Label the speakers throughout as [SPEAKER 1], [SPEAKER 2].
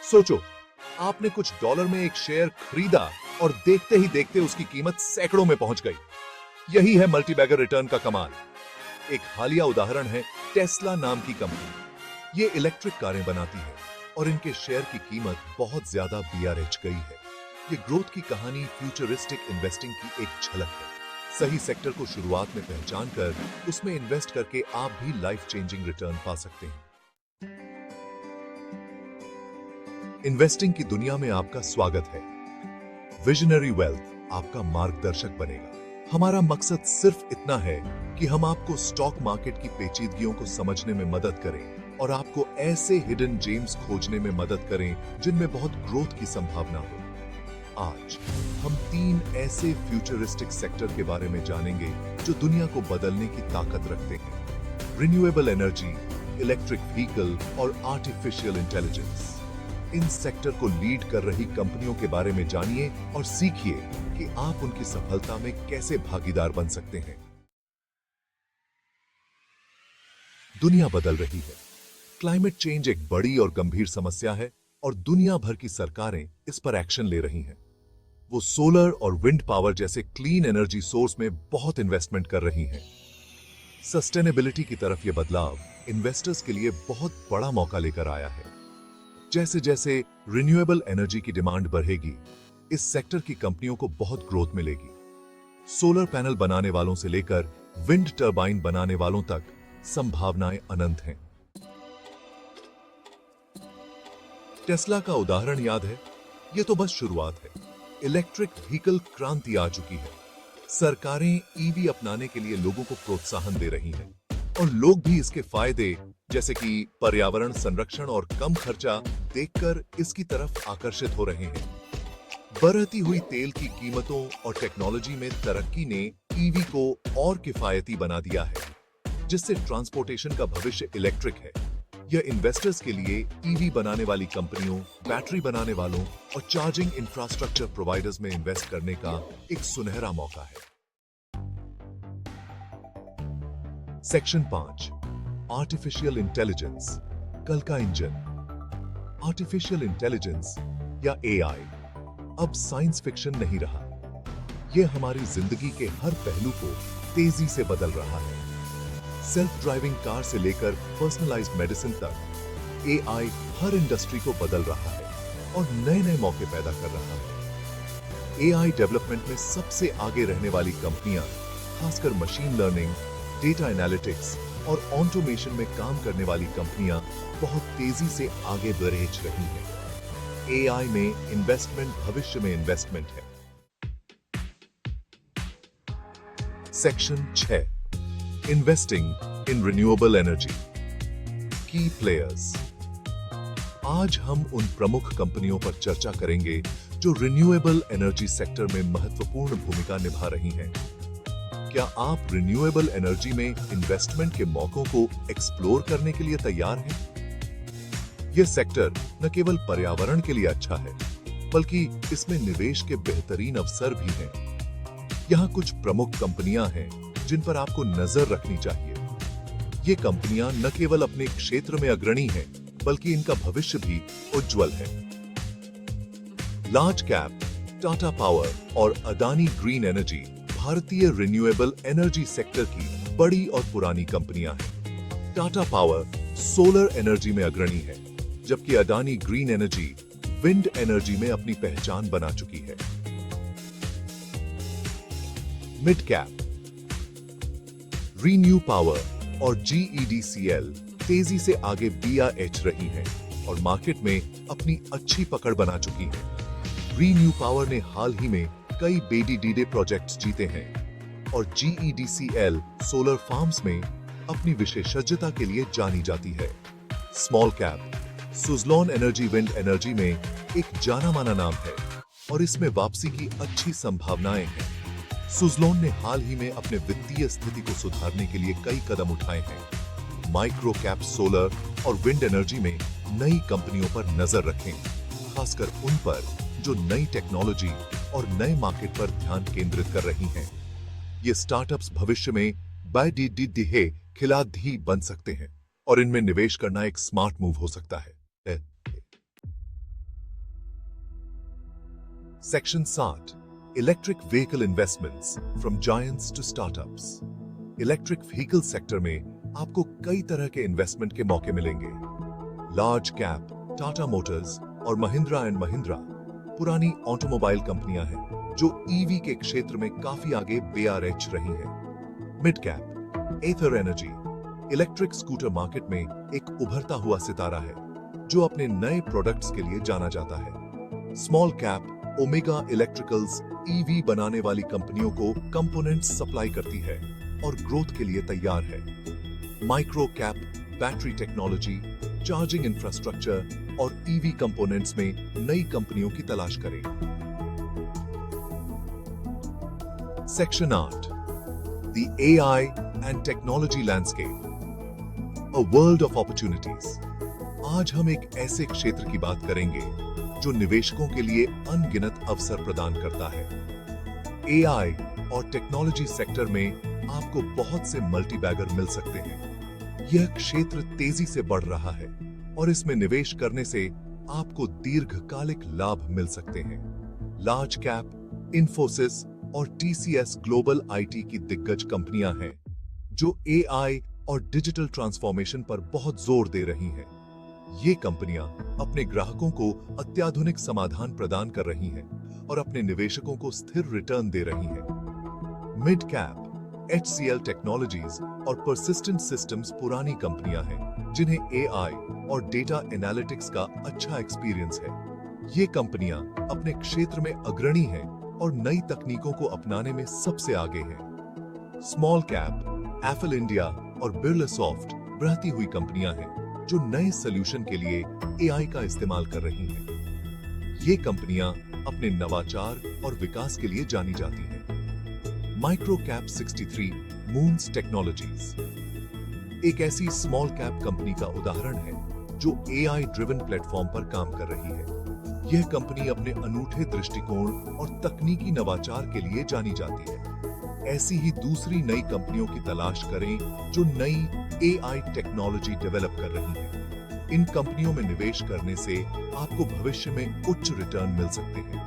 [SPEAKER 1] सोचो, आपने कुछ डॉलर में एक शेयर खरीदा और देखते ही देखते उसकी कीमत सैकड़ों में पहुंच गई। यही है मल्टीबैगर रिटर्न का कमाल। एक हालिया उदाहरण है टेस्ला नाम की कंपनी। ये इलेक्ट्रिक कारें बनाती है और इनके शेयर की कीमत बहुत ज्यादा बीआरएच गई है। ये ग्रोथ की कहानी फ्यूचरिस्टिक इन्वेस्टिंग की एक झलक है। सही सेक्टर को शुरुआत में पहचान कर उसमें इन्वेस्ट करके आप भी लाइफ चेंजिंग रिटर्न पा सकते हैं। इन्वेस्टिंग की दुनिया में आपका स्वागत है। विजनरी वेल्थ आपका मार्गदर्शक बनेगा। हमारा मकसद सिर्फ इतना है कि हम आपको स्टॉक मार्केट की पेचीदगियों को समझने में मदद करें और आपको ऐसे हिडन जेम्स खोजने में मदद करें जिनमें बहुत ग्रोथ की संभावना हो। आज हम 3 ऐसे फ्यूचरिस्टिक सेक्टर के बारे में जानेंगे जो दुनिया को बदलने की ताकत रखते हैं। रिन्यूएबल एनर्जी, इलेक्ट्रिक व्हीकल और आर्टिफिशियल इंटेलिजेंस। इन सेक्टर को लीड कर रही कंपनियों के बारे में जानिए और सीखिए कि आप उनकी सफलता में कैसे भागीदार बन सकते हैं। दुनिया बदल रही है। क्लाइमेट चेंज एक बड़ी और गंभीर समस्या है और दुनिया भर की सरकारें इस पर एक्शन ले रही हैं। वो सोलर और विंड पावर जैसे क्लीन एनर्जी सोर्स में बहुत इन्वेस्टमेंट कर रही हैं। सस्टेनेबिलिटी की तरफ यह बदलाव इन्वेस्टर्स के लिए बहुत बड़ा मौका लेकर आया है। जैसे जैसे रिन्यूएबल एनर्जी की डिमांड बढ़ेगी, इस सेक्टर की कंपनियों को बहुत ग्रोथ मिलेगी। सोलर पैनल बनाने वालों से लेकर विंड टर्बाइन बनाने वालों तक संभावनाएं अनंत हैं। टेस्ला का उदाहरण याद है? यह तो बस शुरुआत है। इलेक्ट्रिक व्हीकल क्रांति आ चुकी है। सरकारें ईवी अपनाने के लिए लोगों को प्रोत्साहन दे रही हैं और लोग भी इसके फायदे जैसे कि पर्यावरण संरक्षण और कम खर्चा देखकर इसकी तरफ आकर्षित हो रहे हैं। बढ़ती हुई तेल की कीमतों और टेक्नोलॉजी में तरक्की ने ईवी को और किफायती बना दिया है, जिससे ट्रांसपोर्टेशन का भविष्य इलेक्ट्रिक है। यह इन्वेस्टर्स के लिए ईवी बनाने वाली कंपनियों, बैटरी बनाने वालों और चार्जिंग इंफ्रास्ट्रक्चर प्रोवाइडर्स में इन्वेस्ट करने का एक सुनहरा मौका है। सेक्शन 5, आर्टिफिशियल इंटेलिजेंस, कल का इंजन। आर्टिफिशियल इंटेलिजेंस या एआई अब साइंस फिक्शन नहीं रहा। यह हमारी जिंदगी के हर पहलू को तेजी से बदल रहा है। सेल्फ ड्राइविंग कार से लेकर पर्सनलाइज्ड मेडिसिन तक एआई हर इंडस्ट्री को बदल रहा है और नए नए मौके पैदा कर रहा है। एआई डेवलपमेंट में सबसे आगे रहने वाली कंपनियां, खासकर मशीन लर्निंग, डेटा एनालिटिक्स और ऑटोमेशन में काम करने वाली कंपनियां बहुत तेजी से आगे बढ़ रही हैं। एआई में इन्वेस्टमेंट भविष्य में इन्वेस्टमेंट है। Section 6, investing in renewable energy, की प्लेयर्स। आज हम उन प्रमुख कंपनियों पर चर्चा करेंगे जो रिन्यूएबल एनर्जी सेक्टर में महत्वपूर्ण भूमिका निभा रही हैं। क्या आप रिन्यूएबल एनर्जी में इन्वेस्टमेंट के मौकों को एक्सप्लोर करने के लिए तैयार हैं? यह सेक्टर न केवल पर्यावरण के लिए अच्छा है, बल्कि इसमें निवेश के बेहतरीन अवसर भी हैं। यहां कुछ प्रमुख कंपनियां हैं जिन पर आपको नजर रखनी चाहिए। ये कंपनियां न केवल अपने क्षेत्र में अग्रणी हैं, बल्कि इनका भविष्य भी उज्जवल है। लार्ज कैप, टाटा पावर और अदानी ग्रीन एनर्जी भारतीय रिन्यूएबल एनर्जी सेक्टर की बड़ी और पुरानी कंपनियां हैं। टाटा पावर सोलर एनर्जी में अग्रणी है, जबकि Adani green energy wind energy में अपनी पहचान बना चुकी है। मिड कैप, रीन्यू पावर और जीईडीसीएल तेजी से आगे बीआरएच रही हैं और मार्केट में अपनी अच्छी पकड़ बना चुकी हैं। रीन्यू पावर ने हाल ही में कई बेडी प्रोजेक्ट्स जीते हैं और जीईडीसीएल सोलर फार्म्स में अपनी विशेषज्ञता के लिए जानी जाती है। Small cap, Suzlon energy wind energy में एक जाना माना नाम है और इसमें वापसी की अच्छी संभावनाएं हैं। सुज़लोन ने हाल ही में अपने वित्तीय स्थिति को सुधारने के लिए कई कदम उठाए हैं। माइक्रो कैप सोलर और विंड एनर्जी में नई कंपनियों पर नजर रखें, खासकर उन पर जो नई टेक्नोलॉजी और नए मार्केट पर ध्यान केंद्रित कर रही हैं। ये स्टार्टअप्स भविष्य में बाय खिलाड़ी बन सकते हैं और इनमें निवेश करना एक स्मार्ट मूव हो सकता है। Section 60 electric vehicle investments from giants to startups. Electric vehicle sector में आपको कई तरह के इन्वेस्टमेंट के मौके मिलेंगे। लार्ज कैप टाटा मोटर्स और महिंद्रा एंड महिंद्रा पुरानी ऑटोमोबाइल कंपनियां हैं जो ईवी के क्षेत्र में काफी आगे BRH रही हैं। मिड कैप एथर एनर्जी इलेक्ट्रिक स्कूटर मार्केट में एक उभरता हुआ सितारा है जो अपने नए प्रोडक्ट्स के लिए जाना जाता है। Small cap omega electricals EV बनाने वाली कंपनियों को कंपोनेंट्स सप्लाई करती है और ग्रोथ के लिए तैयार है। Micro cap battery technology, charging infrastructure और ईवी कंपोनेंट्स में नई कंपनियों की तलाश करें। Section 8 the AI and technology landscape, a world of opportunities. आज हम एक ऐसे क्षेत्र की बात करेंगे जो निवेशकों के लिए अनगिनत अवसर प्रदान करता है। AI और टेक्नोलॉजी सेक्टर में आपको बहुत से मल्टीबैगर मिल सकते हैं। यह क्षेत्र तेजी से बढ़ रहा है और इसमें निवेश करने से आपको दीर्घकालिक लाभ मिल सकते हैं। लार्ज कैप इन्फोसिस और TCS ग्लोबल IT की दिग्गज कंपनियां हैं जो AI और डिजिटल ट्रांसफॉर्मेशन पर बहुत जोर दे रही हैं। ये कंपनियां अपने ग्राहकों को अत्याधुनिक समाधान प्रदान कर रही हैं और अपने निवेशकों को स्थिर रिटर्न दे रही हैं। मिड कैप HCL टेक्नोलॉजीज और परसिस्टेंट सिस्टम्स पुरानी कंपनियां हैं जिन्हें AI और डेटा एनालिटिक्स का अच्छा एक्सपीरियंस है। ये कंपनियां अपने क्षेत्र में अग्रणी हैं और नई तकनीकों को अपनाने में सबसे आगे हैं। स्मॉल कैप एप्पल इंडिया और बिरला सॉफ्ट बढ़ती हुई कंपनियां हैं जो नए सॉल्यूशन के लिए AI का इस्तेमाल कर रही हैं। ये कंपनियां अपने नवाचार और विकास के लिए जानी जाती हैं। माइक्रो कैप 63 मून्स टेक्नोलॉजीज एक ऐसी स्मॉल कैप कंपनी का उदाहरण है जो AI ड्रिवन प्लेटफॉर्म पर काम कर रही है। यह कंपनी अपने अनूठे दृष्टिकोण और तकनीकी नवाचार के लिए जानी जाती है। ऐसी ही दूसरी नई कंपनियों की तलाश करें जो नई AI टेक्नोलॉजी डेवलप कर रही हैं। इन कंपनियों में निवेश करने से आपको भविष्य में उच्च रिटर्न मिल सकते हैं।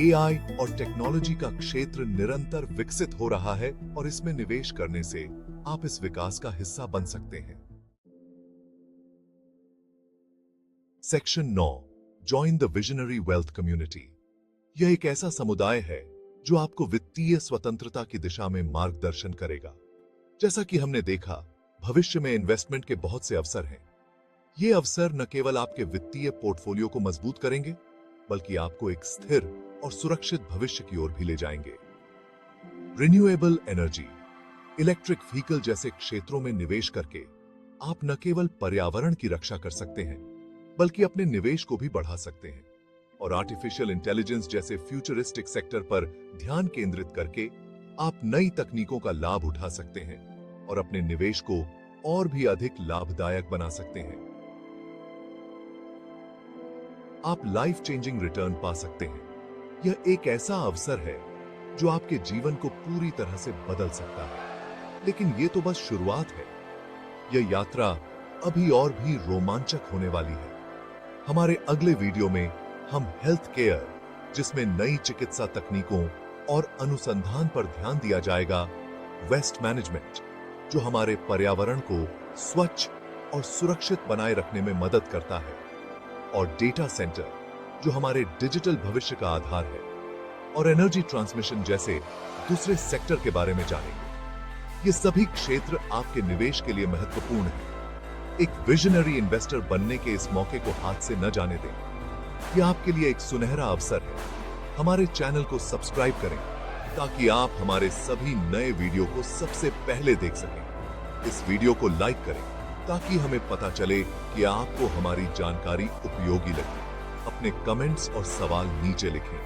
[SPEAKER 1] AI और टेक्नोलॉजी का क्षेत्र निरंतर विकसित हो रहा है और इसमें निवेश करने से आप इस विकास का हिस्सा बन सकते हैं। Section 9 join the visionary wealth community. यह एक ऐसा समुदाय है जो आपको वित्तीय स्वतंत्रता की दिशा में मार्गदर्शन करेगा। जैसा कि हमने देखा, भविष्य में इन्वेस्टमेंट के बहुत से अवसर हैं। ये अवसर न केवल आपके वित्तीय पोर्टफोलियो को मजबूत करेंगे, बल्कि आपको एक स्थिर और सुरक्षित भविष्य की ओर भी ले जाएंगे। रिन्यूएबल एनर्जी, इलेक्ट्रिक व्हीकल जैसे क्षेत्रों में निवेश करके आप न केवल पर्यावरण की रक्षा कर सकते हैं, बल्कि अपने निवेश को भी बढ़ा सकते हैं और आर्टिफिशियल इंटेलिजेंस जैसे फ्यूचरिस्टिक सेक्टर पर ध्यान केंद्रित करके आप नई तकनीकों का लाभ उठा सकते हैं और अपने निवेश को और भी अधिक लाभदायक बना सकते हैं। आप लाइफ चेंजिंग रिटर्न पा सकते हैं। यह एक ऐसा अवसर है जो आपके जीवन को पूरी तरह से बदल सकता है। लेकिन यह तो बस शुरुआत है। यह यात्रा अभी और भी रोमांचक होने वाली है। हमारे अगले वीडियो में हम हेल्थ केयर, जिसमें नई चिकित्सा तकनीकों और अनुसंधान पर ध्यान दिया जाएगा, वेस्ट मैनेजमेंट, जो हमारे पर्यावरण को स्वच्छ और सुरक्षित बनाए रखने में मदद करता है, और डेटा सेंटर, जो हमारे डिजिटल भविष्य का आधार है, और एनर्जी ट्रांसमिशन जैसे दूसरे सेक्टर के बारे में जानेंगे। ये सभी क्षेत्र आपके निवेश के लिए महत्वपूर्ण हैं। एक विजनरी इन्वेस्टर बनने के इस मौके को हाथ से न जाने दें। यह आपके लिए एक सुनहरा अवसर है। हमारे चैनल को सब्सक्राइब करें ताकि आप हमारे सभी नए वीडियो को सबसे पहले देख सकें। इस वीडियो को लाइक करें ताकि हमें पता चले कि आपको हमारी जानकारी उपयोगी लगी। अपने कमेंट्स और सवाल नीचे लिखें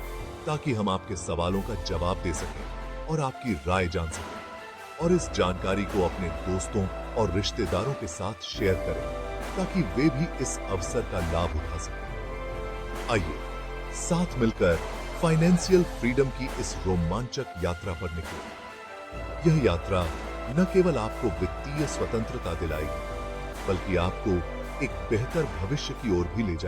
[SPEAKER 1] ताकि हम आपके सवालों का जवाब दे सकें और आपकी राय जान सकें, और इस जानकारी को अपने दोस्तों और रिश्तेदारों के साथ शेयर करें ताकि वे भी इस अवसर का लाभ उठा सकें। आइए साथ मिलकर फाइनेंशियल फ्रीडम की इस रोमांचक यात्रा पर निकलें। यह यात्रा न केवल आपको वित्तीय स्वतंत्रता दिलाएगी, बल्कि आपको एक बेहतर भविष्य की ओर भी ले जाएगी।